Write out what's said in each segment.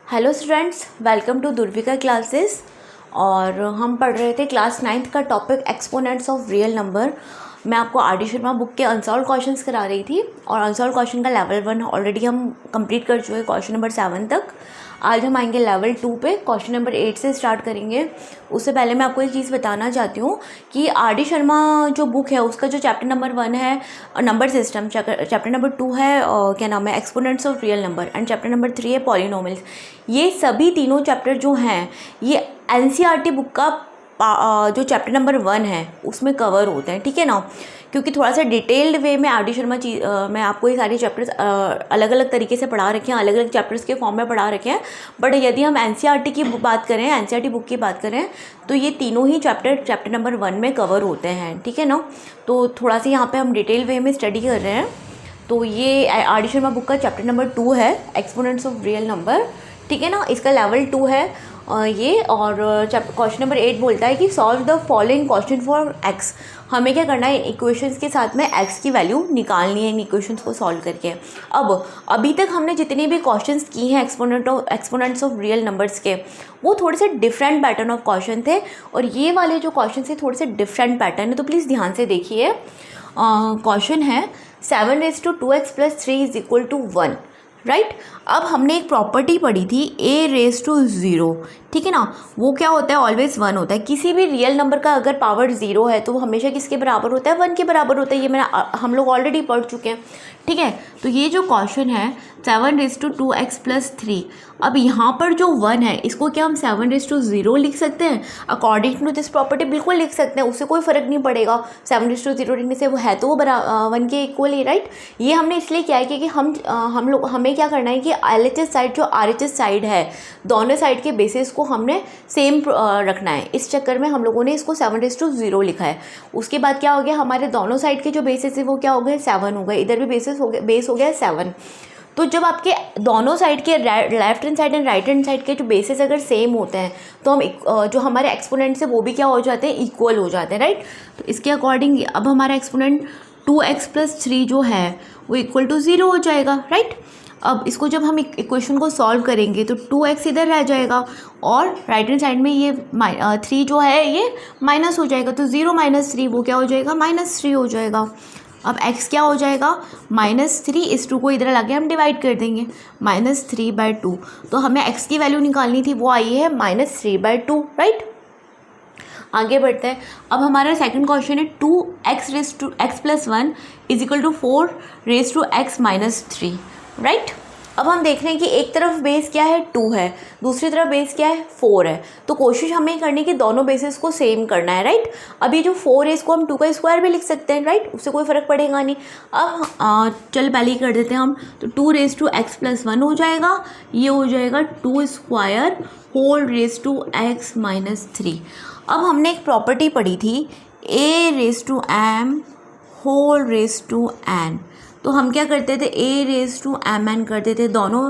Hello students, welcome to Durvika classes. और हम पढ़ रहे थे क्लास 9th का topic exponents of real number. मैं आपको आर डी शर्मा बुक के अनसॉल्व क्वेश्चंस करा रही थी और अनसॉल्व क्वेश्चन का लेवल 1 ऑलरेडी हम कंप्लीट कर चुके हैं, क्वेश्चन नंबर 7 तक। आज हम आएंगे लेवल 2 पे, क्वेश्चन नंबर 8 से स्टार्ट करेंगे। उससे पहले मैं आपको एक चीज़ बताना चाहती हूँ कि आर डी शर्मा जो बुक है उसका जो चैप्टर नंबर 1 है नंबर सिस्टम, चैप्टर नंबर 2 है क्या नाम है exponents of real number, and chapter number 3 है पॉलिनोमियल्स। ये सभी तीनों चैप्टर जो हैं ये एनसीईआरटी बुक का जो चैप्टर नंबर 1 है उसमें कवर होते हैं, ठीक है ना। क्योंकि थोड़ा सा डिटेल्ड वे में आर डी शर्मा मैं आपको ये सारे चैप्टर्स अलग अलग तरीके से पढ़ा रखे हैं, अलग अलग चैप्टर्स के फॉर्म में पढ़ा रखे हैं। बट यदि हम एनसीईआरटी की बात करें, एनसीईआरटी बुक की बात करें, तो ये तीनों ही चैप्टर नंबर 1 में कवर होते हैं, ठीक है ना। तो थोड़ा सा यहाँ पे हम डिटेल वे में स्टडी कर रहे हैं। तो ये आर डी शर्मा बुक का चैप्टर नंबर 2 है एक्सपोनेंट्स ऑफ रियल नंबर, ठीक है ना। इसका लेवल 2 है ये। और क्वेश्चन नंबर 8 बोलता है कि solve the following question for x. हमें क्या करना है, इक्वेशंस के साथ में एक्स की वैल्यू निकालनी है इन इक्वेशंस को सॉल्व करके। अब अभी तक हमने जितने भी क्वेश्चंस किए हैं एक्सपोनेंट्स ऑफ रियल नंबर्स के, वो थोड़े से डिफरेंट पैटर्न ऑफ क्वेश्चन थे, और ये वाले जो क्वेश्चन थे थोड़े से डिफरेंट पैटर्न है। तो प्लीज़ ध्यान से देखिए। क्वेश्चन है 7 raised to 2x + 3 = 1, राइट। अब हमने एक प्रॉपर्टी पढ़ी थी a⁻0, ठीक है ना। वो क्या होता है, ऑलवेज 1 होता है। किसी भी रियल नंबर का अगर पावर 0 है तो वो हमेशा किसके बराबर होता है, 1 के बराबर होता है। ये हम लोग ऑलरेडी पढ़ चुके हैं, ठीक है। तो ये जो क्वेश्चन है 7 raised to 2x + 3, अब यहाँ पर जो 1 है इसको क्या हम 7 raised to 0 लिख सकते हैं? अकॉर्डिंग टू दिस प्रॉपर्टी बिल्कुल लिख सकते हैं, उससे कोई फ़र्क नहीं पड़ेगा। 7 raised to 0 लिखने से वो है तो वो 1 के इक्वल ही, राइट। ये हमने इसलिए किया है क्योंकि हमें क्या करना है कि LHS साइड जो RHS साइड है, दोनों साइड के बेसिस को हमने सेम रखना है। इस चक्कर में हम लोगों ने इसको 7 raised to 0 लिखा है। उसके बाद क्या हो गया, हमारे दोनों साइड के जो बेसिस है वो क्या हो गए, 7 हो गए। इधर भी बेस हो गया 7। तो जब आपके दोनों साइड के left hand side and right hand side के जो बेसिस अगर सेम होते हैं तो हम जो हमारे एक्सपोनेंट्स है वो भी क्या हो जाते हैं, इक्वल हो जाते हैं, राइट। तो इसके अकॉर्डिंग अब हमारा एक्सपोनेंट 2x + 3 जो है वो =0 हो जाएगा, राइट। अब इसको जब हम इक्वेशन को सॉल्व करेंगे तो 2x इधर रह जाएगा और राइट हैंड साइड में ये 3 जो है ये माइनस हो जाएगा। तो 0 - 3 वो क्या हो जाएगा, -3 हो जाएगा। अब x क्या हो जाएगा, -3। इस 2 को इधर लाके हम डिवाइड कर देंगे, -3/2। तो हमें x की वैल्यू निकालनी थी, वो आई है -3/2, राइट। आगे बढ़ते हैं। अब हमारा सेकंड क्वेश्चन है 2x + 1 = 4 raised to x - 3, right. अब हम देख रहे हैं कि एक तरफ बेस क्या है, 2 है, दूसरी तरफ बेस क्या है, 4 है। तो कोशिश हमें करनी कि दोनों बेसिस को सेम करना है, राइट। अभी जो 4 है इसको हम 2 का स्क्वायर भी लिख सकते हैं, राइट, उससे कोई फ़र्क पड़ेगा नहीं। अब चल पहले ही कर देते हैं हम। तो 2 raised to x + 1 हो जाएगा, ये हो जाएगा 2² whole raised to x - 3। अब हमने एक प्रॉपर्टी पढ़ी थी a⁻m whole raised to n। तो हम क्या करते थे, a⁻m n करते थे, दोनों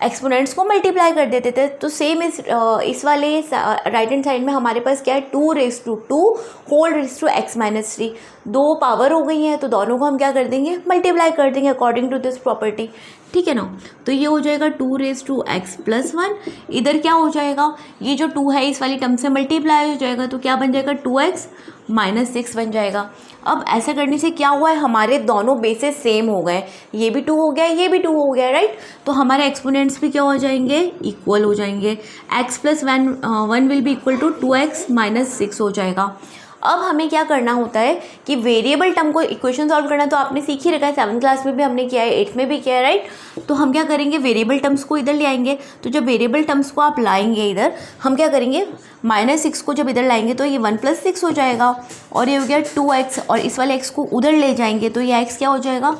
एक्सपोनेंट्स को मल्टीप्लाई कर देते थे। तो सेम इस वाले राइट हैंड साइड में हमारे पास क्या है, 2 whole raised to x - 3। दो पावर हो गई हैं तो दोनों को हम क्या कर देंगे, मल्टीप्लाई कर देंगे अकॉर्डिंग टू दिस प्रॉपर्टी, ठीक है ना। तो ये हो जाएगा 2 raised to x + 1। इधर क्या हो जाएगा, ये जो 2 है इस वाली टर्म से मल्टीप्लाई हो जाएगा, तो क्या बन जाएगा, 2x - 6 बन जाएगा। अब ऐसा करने से क्या हुआ है, हमारे दोनों बेसेस सेम हो गए, ये भी 2 हो गया, ये भी 2 हो गया, राइट। तो हमारे एक्सपोनेंट्स भी क्या हो जाएंगे, इक्वल हो जाएंगे। x + 1 will be equal to 2x - 6 हो जाएगा। अब हमें क्या करना होता है कि वेरिएबल टर्म को इक्वेशन सॉल्व करना तो आपने सीख ही रखा है, 7th क्लास में भी हमने किया है, 8th में भी किया है, राइट। तो हम क्या करेंगे, वेरिएबल टर्म्स को इधर ले आएंगे। तो जब वेरिएबल टर्म्स को आप लाएंगे इधर, हम क्या करेंगे, -6 को जब इधर लाएंगे तो ये 1 + 6 हो जाएगा, और ये हो गया 2x, और इस वाले x को उधर ले जाएंगे तो ये x क्या हो जाएगा,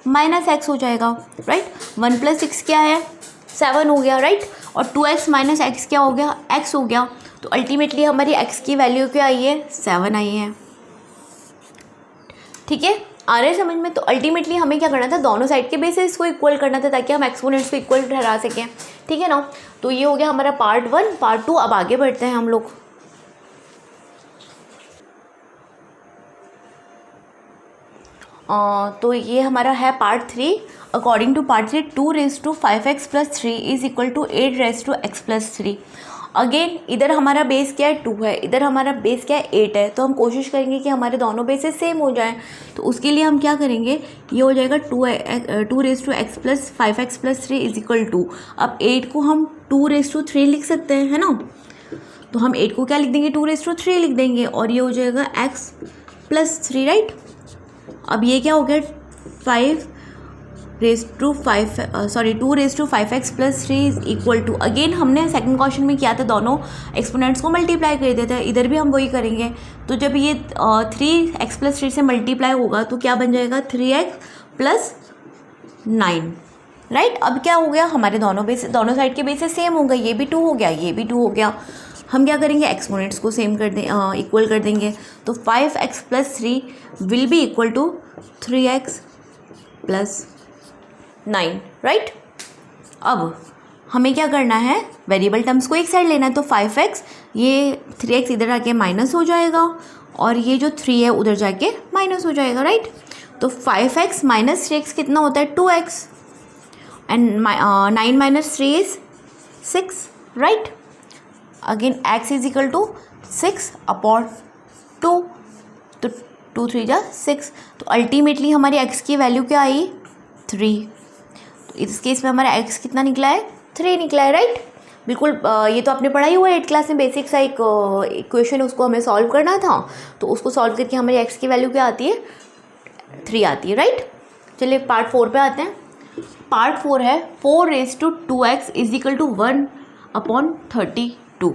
-x हो जाएगा, राइट। 1 + 6 क्या है, 7 हो गया, राइट। और 2x - x क्या हो गया, x हो गया। तो अल्टीमेटली हमारी x की वैल्यू क्या आई है, 7 आई है, ठीक है। आ रहे समझ में। तो अल्टीमेटली हमें क्या करना था, दोनों साइड के बेसिस को इक्वल करना था ताकि हम एक्सपोनेंट्स को इक्वल ठहरा सकें, ठीक है ना। तो ये हो गया हमारा पार्ट 1। पार्ट 2 अब आगे बढ़ते हैं हम लोग। तो ये हमारा है part 3। According to part 3 2^5x+3 is equal to 8^x+3। Again इधर हमारा बेस क्या है 2 है, इधर हमारा बेस क्या है 8 है, तो हम कोशिश करेंगे कि हमारे दोनों बेसेस सेम हो जाएं। तो उसके लिए हम क्या करेंगे, ये हो जाएगा 2^5x+3 इज इक्वल टू, अब 8 को हम 2^3 लिख सकते हैं, है ना। तो हम 8 को क्या लिख देंगे 2^3 लिख देंगे, और ये हो जाएगा x+3, राइट। अब ये क्या हो गया 2^5x+3 is equal to, again हमने सेकंड क्वेश्चन में किया था, दोनों एक्सपोनेंट्स को मल्टीप्लाई कर देते हैं, इधर भी हम वही करेंगे। तो जब ये 3x+3 से मल्टीप्लाई होगा तो क्या बन जाएगा 3x+9, राइट। अब क्या हो गया, हमारे दोनों साइड के बेसेस सेम हो गए, ये भी 2 हो गया, ये भी 2 हो गया। हम क्या करेंगे, एक्सपोनेंट्स को सेम कर दें, इक्वल कर देंगे। तो 5x+3 will be equal to 3x+9, right. अब हमें क्या करना है, वेरिएबल टर्म्स को एक साइड लेना है। तो 5x, ये 3x इधर आके माइनस हो जाएगा, और ये जो 3 है उधर जाके माइनस हो जाएगा, राइट। तो 5x माइनस 3x कितना होता है 2x, and 9 minus 3 is 6, right. Again x is equal to 6/2, तो 2 3 जा 6। तो अल्टीमेटली हमारी x की वैल्यू क्या आई 3। तो इस केस में हमारा x कितना निकला है 3 निकला है, राइट। बिल्कुल ये तो आपने पढ़ा ही हुआ है 8th क्लास में, बेसिक सा एक इक्वेशन, उसको हमें सॉल्व करना था। तो उसको सॉल्व करके हमारी x की वैल्यू क्या आती है 3 आती है, राइट। चलिए पार्ट 4 पे आते हैं। पार्ट 4 है 4^2x is equal to 1/32,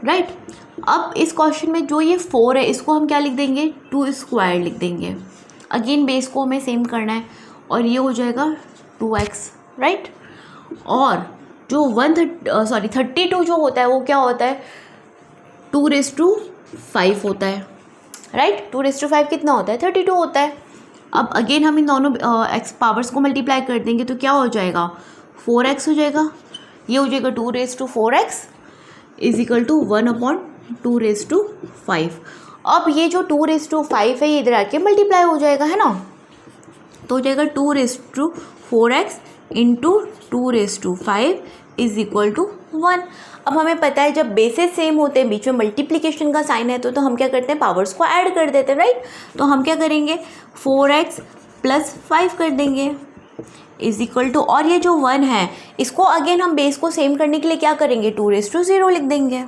right. अब इस क्वेश्चन में जो ये 4 है इसको हम क्या लिख देंगे 2² लिख देंगे। अगेन बेस को हमें सेम करना है, और ये हो जाएगा 2x, राइट। और जो 32 जो होता है वो क्या होता है 2^5 होता है, राइट। 2^5 कितना होता है 32 होता है। अब अगेन हम इन दोनों x पावर्स को मल्टीप्लाई कर देंगे तो क्या हो जाएगा 4x हो जाएगा, ये हो जाएगा 2^4x इज इक्वल टू 1/2^5। अब ये जो 2^5 है ये इधर आके मल्टीप्लाई हो जाएगा, है ना। तो हो जाएगा 2^4x into 2^5 is equal to 1। अब हमें पता है जब बेसेस सेम होते हैं, बीच में मल्टीप्लिकेशन का साइन है, तो हम क्या करते हैं पावर्स को ऐड कर देते हैं, राइट। तो हम क्या करेंगे 4x + 5 कर देंगे इज इक्वल टू, और ये जो 1 है इसको अगेन हम बेस को सेम करने के लिए क्या करेंगे 2^0 लिख देंगे,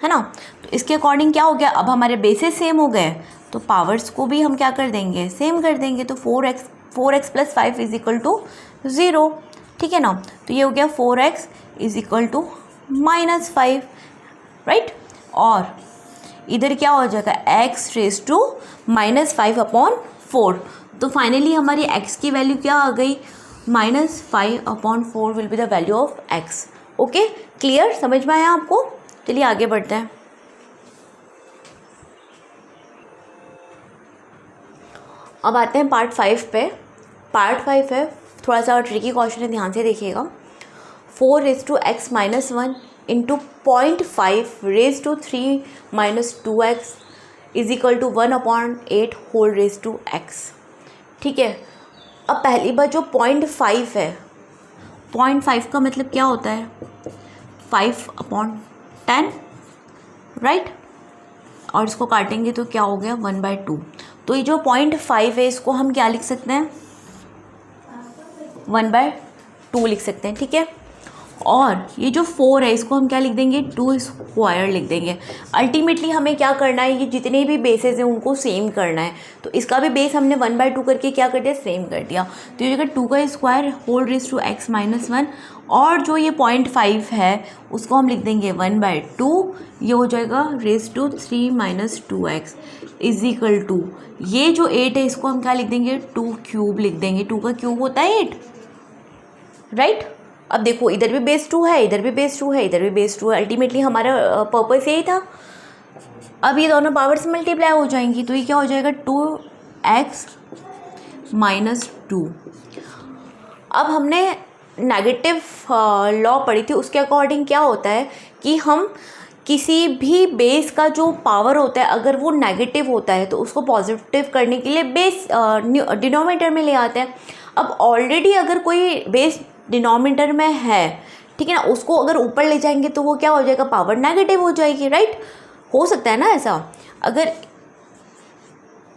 है ना। तो इसके अकॉर्डिंग क्या हो गया, अब हमारे बेसेस सेम हो गए तो पावर्स को भी हम क्या कर देंगे सेम कर देंगे। तो 4x + 5 इज इक्वल टू 0, ठीक है ना। तो ये हो गया 4x is equal to -5, right. और इधर क्या हो जाएगा x⁻5/4। तो फाइनली हमारी x की वैल्यू क्या आ गई -5/4 will be the value of x। Okay, clear, समझ में आया आपको। चलिए आगे बढ़ते हैं। अब आते हैं पार्ट 5 पे। पार्ट 5 है थोड़ा सा ट्रिकी क्वेश्चन है, ध्यान से देखिएगा। 4^x-1 into 0.5^3 - 2x is equal to 1/8 ठीक है। अब पहली बार जो 0.5 है, 0.5 का मतलब क्या होता है 5/10, राइट। और इसको काटेंगे तो क्या हो गया 1/2। तो ये जो 0.5 है इसको हम क्या लिख सकते हैं 1/2 लिख सकते हैं, ठीक है। और ये जो 4 है इसको हम क्या लिख देंगे 2² लिख देंगे। अल्टीमेटली हमें क्या करना है, ये जितने भी बेसेस हैं उनको सेम करना है। तो इसका भी बेस हमने 1/2 करके क्या कर दिया सेम कर दिया। तो ये जगह 2^² और जो ये 0.5 है उसको हम लिख देंगे 1/2। ये हो जाएगा 3 - 2x इज इक्वल टू, ये जो 8 है इसको हम क्या लिख देंगे 2³ लिख देंगे। 2 का क्यूब होता है 8, राइट। अब देखो इधर भी बेस 2 है, इधर भी बेस 2 है, इधर भी बेस 2 है। अल्टीमेटली हमारा पर्पस यही था। अब ये दोनों पावर्स मल्टीप्लाई हो जाएंगी तो ये क्या हो जाएगा 2x - 2। अब हमने नेगेटिव लॉ पढ़ी थी, उसके अकॉर्डिंग क्या होता है कि हम किसी भी बेस का जो पावर होता है अगर वो नेगेटिव होता है तो उसको पॉजिटिव करने के लिए बेस डिनोमिनेटर में ले आते हैं। अब ऑलरेडी अगर कोई बेस डिनोमिनेटर में है, ठीक है ना, उसको अगर ऊपर ले जाएंगे तो वो क्या हो जाएगा, पावर नेगेटिव हो जाएगी, राइट। हो सकता है ना ऐसा, अगर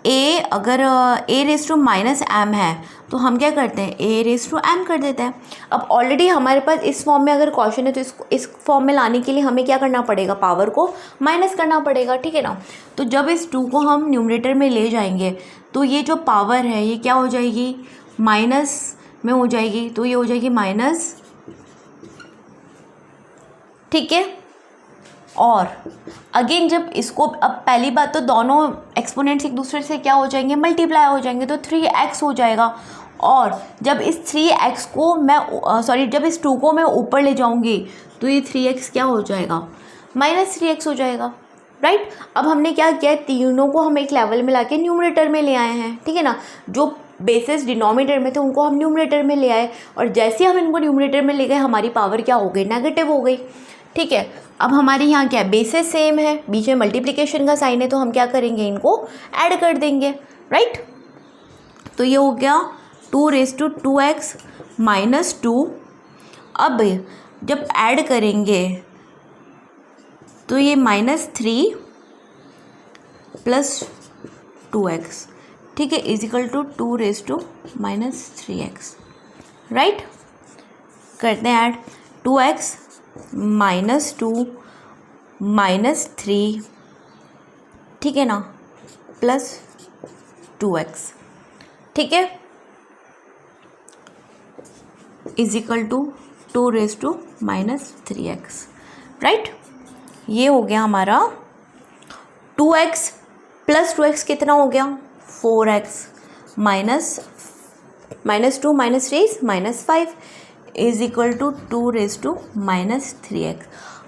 ए रेस टू माइनस एम है तो हम क्या करते हैं, ए रेस टू एम कर देते हैं। अब ऑलरेडी हमारे पास इस फॉर्म में अगर क्वेश्चन है तो इसको इस फॉर्म में लाने के लिए हमें क्या करना पड़ेगा, पावर को माइनस करना पड़ेगा, ठीक है ना। तो जब इस 2 को हम न्यूमरेटर में ले जाएंगे तो ये जो पावर है ये क्या हो जाएगी, माइनस में हो जाएगी, तो ये हो जाएगी माइनस, ठीक है। और अगेन जब इसको, अब पहली बात तो दोनों एक्सपोनेंट्स एक दूसरे से क्या हो जाएंगे, मल्टीप्लाई हो जाएंगे, तो 3x हो जाएगा। और जब इस 3x को मैं जब इस 2 को मैं ऊपर ले जाऊंगी तो ये 3x क्या हो जाएगा, -3x हो जाएगा, राइट। अब हमने क्या किया, तीनों को हम एक लेवल में लाके न्यूमरेटर में ले आए हैं, ठीक है ना। जो बेसिस डिनोमिनेटर में थे उनको हम न्यूमरेटर में ले आए, और जैसे हम इनको न्यूमरेटर में ले गए हमारी पावर क्या हो गई, नेगेटिव हो गई, ठीक है। अब हमारे यहाँ क्या है, बेसिस सेम है, बीच में मल्टीप्लिकेशन का साइन है, तो हम क्या करेंगे, इनको ऐड कर देंगे, राइट। तो ये हो गया 2 रेज़ टू 2x - 2। अब जब ऐड करेंगे तो ये -3 + 2x, ठीक है, is equal to 2 raise to -3x, right. करते हैं ऐड, 2x -2 -3, ठीक है ना, प्लस 2x, ठीक है, is equal to 2 raise to -3x, right. ये हो गया हमारा 2x + 2x कितना हो गया, 4x -2 -3 -5 is equal to 2 raise to -3x।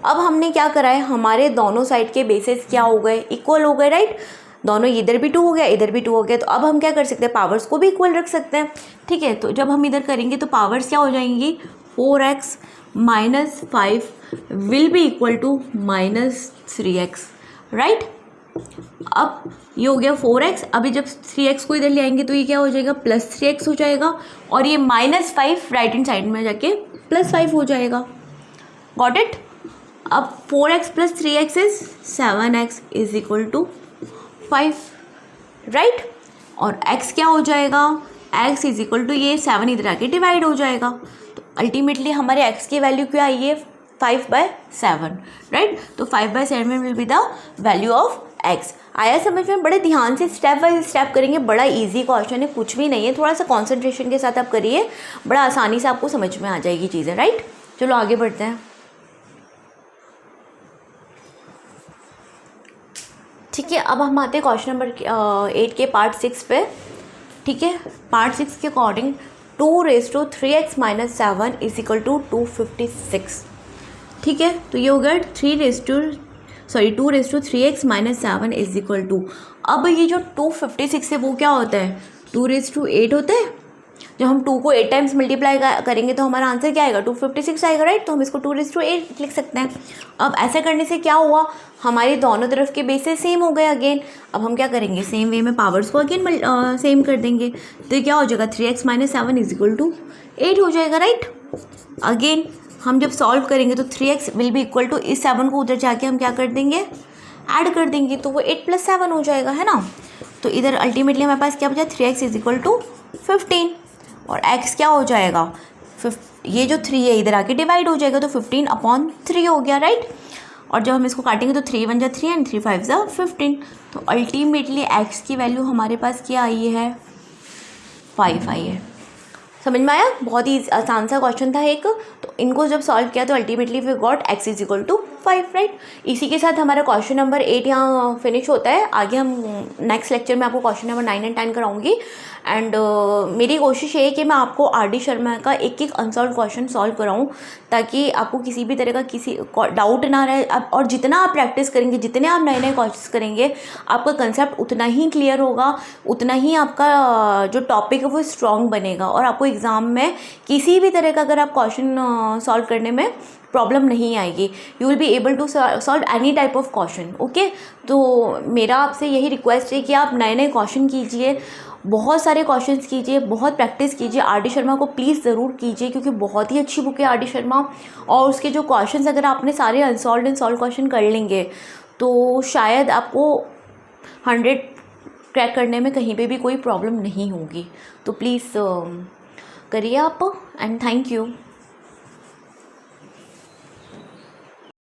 अब हमने क्या करा है, हमारे दोनों साइड के बेसिस क्या हो गए, इक्वल हो गए, राइट। दोनों इधर भी 2 हो गया, इधर भी 2 हो गया, तो अब हम क्या कर सकते हैं, पावर्स को भी इक्वल रख सकते हैं, ठीक है। तो जब हम इधर करेंगे तो पावर्स क्या हो जाएंगी, 4x -5 will be equal to -3x, right. अब ये हो गया 4x, अभी जब 3x को इधर ले आएंगे तो ये क्या हो जाएगा, +3x हो जाएगा, और ये -5 राइट हैंड साइड में जाके +5 हो जाएगा, गॉट इट। अब 4x + 3x is 7x is equal to 5, right. और x क्या हो जाएगा, x इज इक्वल टू, ये 7 इधर आके डिवाइड हो जाएगा, तो अल्टीमेटली हमारे x की वैल्यू क्या आई है, 5/7, राइट। तो 5/7 will be the value of x। आया समझ में, बड़े ध्यान से स्टेप बाय स्टेप करेंगे, बड़ा इजी क्वेश्चन है, कुछ भी नहीं है, थोड़ा सा कंसंट्रेशन के साथ आप करिए, बड़ा आसानी से आपको समझ में आ जाएगी चीज़ें, राइट। चलो आगे बढ़ते हैं, ठीक है। अब हम आते हैं क्वेश्चन नंबर 8 के पार्ट 6 पे, ठीक है। पार्ट 6 के according 2 raise to 3x - 7 is equal to 256, ठीक है। तो ये हो गया 2 raise to 3x - 7 is equal to, अब ये जो 256 है वो क्या होता है, 2 रेज़ टू 8 होता है। जब हम 2 को 8 टाइम्स मल्टीप्लाई करेंगे तो हमारा आंसर क्या आएगा, 256 आएगा, राइट। तो हम इसको 2 रेज़ टू 8 लिख सकते हैं। अब ऐसा करने से क्या हुआ, हमारी दोनों तरफ के बेसिस सेम हो गए अगेन। अब हम क्या करेंगे, सेम वे में पावर्स को अगेन सेम कर देंगे, तो ये क्या हो जाएगा, 3x - 7 इज इक्वल टू 8 हो जाएगा, राइट। अगेन हम जब सॉल्व करेंगे तो 3x will be equal to, इस 7 को उधर जाके हम क्या कर देंगे, ऐड कर देंगे, तो वो 8 + 7 हो जाएगा, है ना। तो इधर अल्टीमेटली हमारे पास क्या बचा, 3x इज इक्वल टू 15, और x क्या हो जाएगा, ये जो 3 है इधर आके डिवाइड हो जाएगा, तो 15/3 हो गया, राइट। और जब हम इसको काटेंगे तो 3 × 1 = 3 एंड 3 × 5 = 15, तो अल्टीमेटली x की वैल्यू हमारे पास क्या आई है, 5 आई है। समझ में आया, बहुत ही आसान सा क्वेश्चन था एक, तो इनको जब सॉल्व किया तो ultimately we got x is equal to 5, right. इसी के साथ हमारा क्वेश्चन नंबर 8 यहाँ फिनिश होता है। आगे हम नेक्स्ट लेक्चर में आपको क्वेश्चन नंबर 9 एंड 10 कराऊंगी, एंड मेरी कोशिश ये है कि मैं आपको R.D. शर्मा का एक अनसॉल्व क्वेश्चन सॉल्व कराऊँ, ताकि आपको किसी भी तरह का किसी डाउट ना रहे। और जितना आप प्रैक्टिस करेंगे, जितने आप नए नए क्वेश्चन करेंगे, आपका कंसेप्ट उतना ही क्लियर होगा, उतना ही आपका जो टॉपिक है वो स्ट्रॉन्ग बनेगा, और आपको एग्ज़ाम में किसी भी तरह का अगर आप क्वेश्चन सॉल्व करने में प्रॉब्लम नहीं आएगी, you will be able to solve any type of question. Okay, तो मेरा आपसे यही रिक्वेस्ट है कि आप नए नए क्वेश्चन कीजिए, बहुत सारे क्वेश्चंस कीजिए, बहुत प्रैक्टिस कीजिए। आर डी शर्मा को प्लीज़ ज़रूर कीजिए क्योंकि बहुत ही अच्छी बुक है आर डी शर्मा, और उसके जो क्वेश्चंस अगर आपने सारे अनसॉल्व एंड सॉल्व क्वेश्चन कर लेंगे तो शायद आपको 100 क्रैक करने में कहीं पे भी कोई प्रॉब्लम नहीं होगी। तो प्लीज़ करिए आप, एंड थैंक यू।